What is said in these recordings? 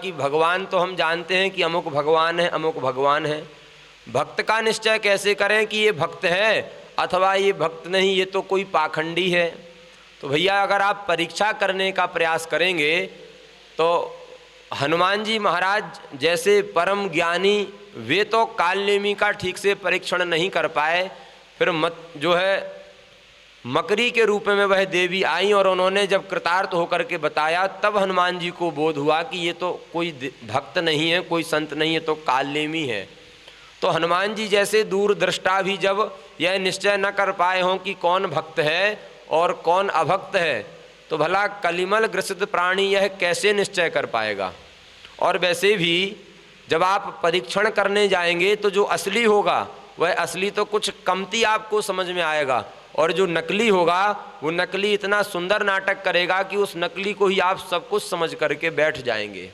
कि भगवान तो हम जानते हैं कि अमुक भगवान है, अमुक भगवान है। भक्त का निश्चय कैसे करें कि ये भक्त है अथवा ये भक्त नहीं, ये तो कोई पाखंडी है। तो भैया अगर आप परीक्षा करने का प्रयास करेंगे तो हनुमान जी महाराज जैसे परम ज्ञानी वे तो कालनेमी का ठीक से परीक्षण नहीं कर पाए। फिर जो है मकरी के रूप में वह देवी आई और उन्होंने जब कृतार्थ होकर के बताया तब हनुमान जी को बोध हुआ कि ये तो कोई भक्त नहीं है, कोई संत नहीं है, तो कालनेमी है। तो हनुमान जी जैसे दूरदृष्टा भी जब यह निश्चय न कर पाए हों कि कौन भक्त है और कौन अभक्त है, तो भला कलिमल ग्रसित प्राणी यह कैसे निश्चय कर पाएगा। और वैसे भी जब आप परीक्षण करने जाएंगे तो जो असली होगा वह असली तो कुछ कमती आपको समझ में आएगा, और जो नकली होगा वो नकली इतना सुंदर नाटक करेगा कि उस नकली को ही आप सब कुछ समझ करके बैठ जाएंगे।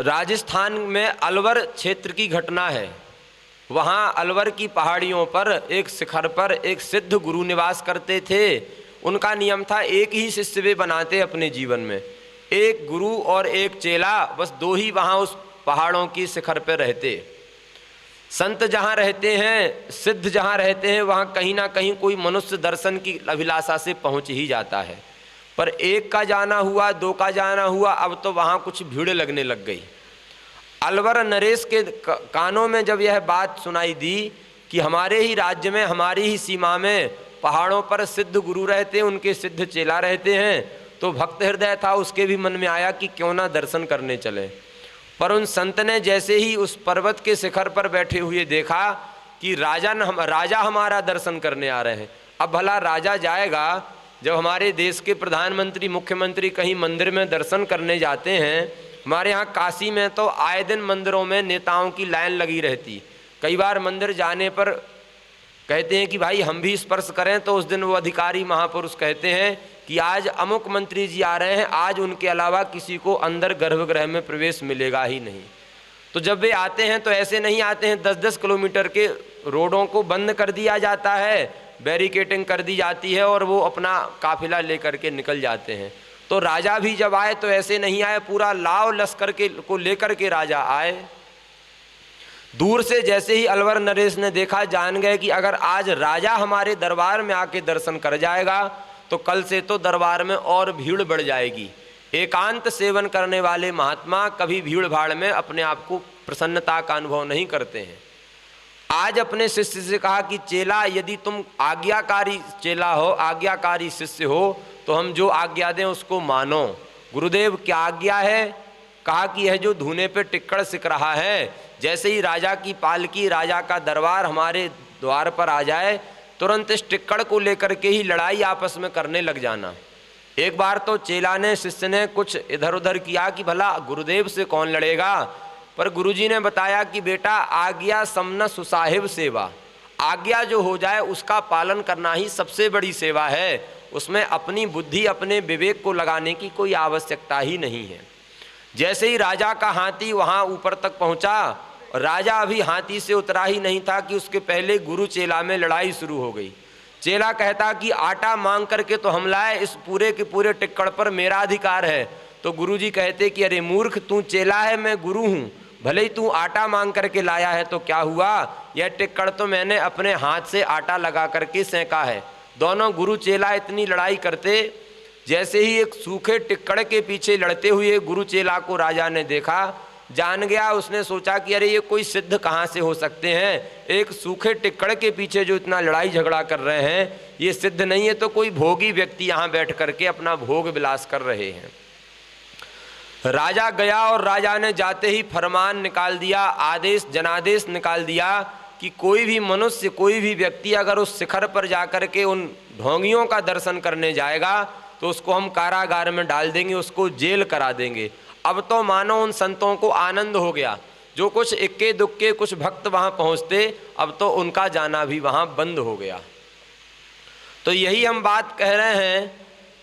राजस्थान में अलवर क्षेत्र की घटना है। वहाँ अलवर की पहाड़ियों पर एक शिखर पर एक सिद्ध गुरु निवास करते थे। उनका नियम था एक ही शिष्य वे बनाते अपने जीवन में, एक गुरु और एक चेला, बस दो ही वहाँ उस पहाड़ों की शिखर पर रहते। संत जहाँ रहते हैं, सिद्ध जहाँ रहते हैं, वहाँ कहीं ना कहीं कोई मनुष्य दर्शन की अभिलाषा से पहुँच ही जाता है। पर एक का जाना हुआ, दो का जाना हुआ, अब तो वहाँ कुछ भीड़ लगने लग गई। अलवर नरेश के कानों में जब यह बात सुनाई दी कि हमारे ही राज्य में, हमारी ही सीमा में पहाड़ों पर सिद्ध गुरु रहते, उनके सिद्ध चेला रहते हैं, तो भक्त हृदय था उसके भी मन में आया कि क्यों ना दर्शन करने चले। पर उन संत ने जैसे ही उस पर्वत के शिखर पर बैठे हुए देखा कि राजा हमारा दर्शन करने आ रहे हैं। अब भला राजा जाएगा, जब हमारे देश के प्रधानमंत्री मुख्यमंत्री कहीं मंदिर में दर्शन करने जाते हैं, हमारे यहाँ काशी में तो आए दिन मंदिरों में नेताओं की लाइन लगी रहती। कई बार मंदिर जाने पर कहते हैं कि भाई हम भी स्पर्श करें, तो उस दिन वो अधिकारी महापुरुष कहते हैं कि आज अमुक मंत्री जी आ रहे हैं, आज उनके अलावा किसी को अंदर गर्भगृह में प्रवेश मिलेगा ही नहीं। तो जब वे आते हैं तो ऐसे नहीं आते हैं, 10-10 किलोमीटर के रोडों को बंद कर दिया जाता है, बैरिकेटिंग कर दी जाती है और वो अपना काफिला लेकर के निकल जाते हैं। तो राजा भी जब आए तो ऐसे नहीं आए, पूरा लाव लश्कर को लेकर के राजा आए। दूर से जैसे ही अलवर नरेश ने देखा, जान गए कि अगर आज राजा हमारे दरबार में आके दर्शन कर जाएगा तो कल से तो दरबार में और भीड़ बढ़ जाएगी। एकांत सेवन करने वाले महात्मा कभी भीड़ भाड़ में अपने आप को प्रसन्नता का अनुभव नहीं करते हैं। आज अपने शिष्य से कहा कि चेला, यदि तुम आज्ञाकारी चेला हो, आज्ञाकारी शिष्य हो, तो हम जो आज्ञा दें उसको मानो। गुरुदेव क्या आज्ञा है? कहा कि यह जो धूने पे टिक्कड़ सिक रहा है, जैसे ही राजा की पालकी, राजा का दरबार हमारे द्वार पर आ जाए, तुरंत इस टिक्कड़ को लेकर के ही लड़ाई आपस में करने लग जाना। एक बार तो चेला ने, शिष्य ने कुछ इधर उधर किया कि भला गुरुदेव से कौन लड़ेगा, पर गुरुजी ने बताया कि बेटा आज्ञा समन सुसाहिब सेवा, आज्ञा जो हो जाए उसका पालन करना ही सबसे बड़ी सेवा है। उसमें अपनी बुद्धि, अपने विवेक को लगाने की कोई आवश्यकता ही नहीं है। जैसे ही राजा का हाथी वहाँ ऊपर तक पहुँचा, राजा अभी हाथी से उतरा ही नहीं था कि उसके पहले गुरु चेला में लड़ाई शुरू हो गई। चेला कहता कि आटा मांग करके तो हम लाए, इस पूरे के पूरे टिक्कड़ पर मेरा अधिकार है। तो गुरुजी कहते कि अरे मूर्ख, तू चेला है, मैं गुरु हूँ, भले ही तू आटा मांग करके लाया है तो क्या हुआ, यह टिक्कड़ तो मैंने अपने हाथ से आटा लगा करके सेंका है। दोनों गुरु चेला इतनी लड़ाई करते, जैसे ही एक सूखे टिक्कड़ के पीछे लड़ते हुए गुरु चेला को राजा ने देखा, जान गया। उसने सोचा कि अरे ये कोई सिद्ध कहाँ से हो सकते हैं, एक सूखे टिक्कड़ के पीछे जो इतना लड़ाई झगड़ा कर रहे हैं, ये सिद्ध नहीं है, तो कोई भोगी व्यक्ति यहाँ बैठ करके अपना भोग विलास कर रहे हैं। राजा गया और राजा ने जाते ही फरमान निकाल दिया, आदेश जनादेश निकाल दिया कि कोई भी मनुष्य, कोई भी व्यक्ति अगर उस शिखर पर जाकर के उन ढोंगियों का दर्शन करने जाएगा तो उसको हम कारागार में डाल देंगे, उसको जेल करा देंगे। अब तो मानो उन संतों को आनंद हो गया। जो कुछ इक्के दुक्के कुछ भक्त वहाँ पहुँचते, अब तो उनका जाना भी वहाँ बंद हो गया। तो यही हम बात कह रहे हैं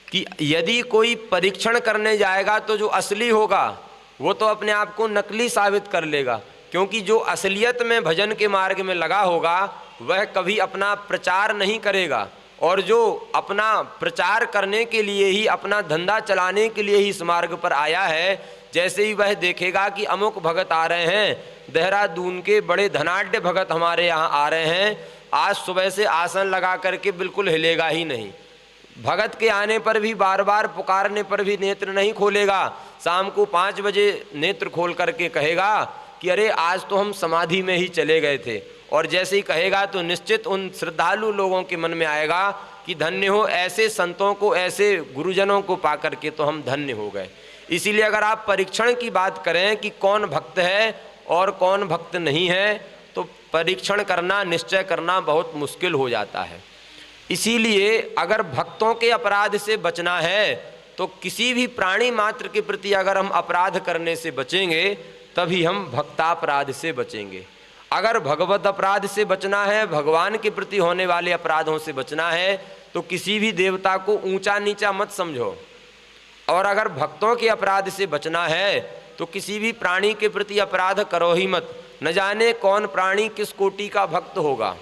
कि यदि कोई परीक्षण करने जाएगा तो जो असली होगा वो तो अपने आप को नकली साबित कर लेगा, क्योंकि जो असलियत में भजन के मार्ग में लगा होगा वह कभी अपना प्रचार नहीं करेगा, और जो अपना प्रचार करने के लिए ही, अपना धंधा चलाने के लिए ही इस मार्ग पर आया है, जैसे ही वह देखेगा कि अमुक भगत आ रहे हैं, देहरादून के बड़े धनाढ्य भगत हमारे यहाँ आ रहे हैं, आज सुबह से आसन लगा करके बिल्कुल हिलेगा ही नहीं। भगत के आने पर भी, बार बार पुकारने पर भी नेत्र नहीं खोलेगा। शाम को 5 बजे नेत्र खोल करके कहेगा कि अरे आज तो हम समाधि में ही चले गए थे। और जैसे ही कहेगा तो निश्चित उन श्रद्धालु लोगों के मन में आएगा कि धन्य हो, ऐसे संतों को, ऐसे गुरुजनों को पा करके तो हम धन्य हो गए। इसीलिए अगर आप परीक्षण की बात करें कि कौन भक्त है और कौन भक्त नहीं है, तो परीक्षण करना, निश्चय करना बहुत मुश्किल हो जाता है। इसीलिए अगर भक्तों के अपराध से बचना है तो किसी भी प्राणी मात्र के प्रति अगर हम अपराध करने से बचेंगे तभी हम भक्तापराध से बचेंगे। अगर भगवत अपराध से बचना है, भगवान के प्रति होने वाले अपराधों से बचना है, तो किसी भी देवता को ऊंचा नीचा मत समझो। और अगर भक्तों के अपराध से बचना है तो किसी भी प्राणी के प्रति अपराध करो ही मत। न जाने कौन प्राणी किस कोटि का भक्त होगा।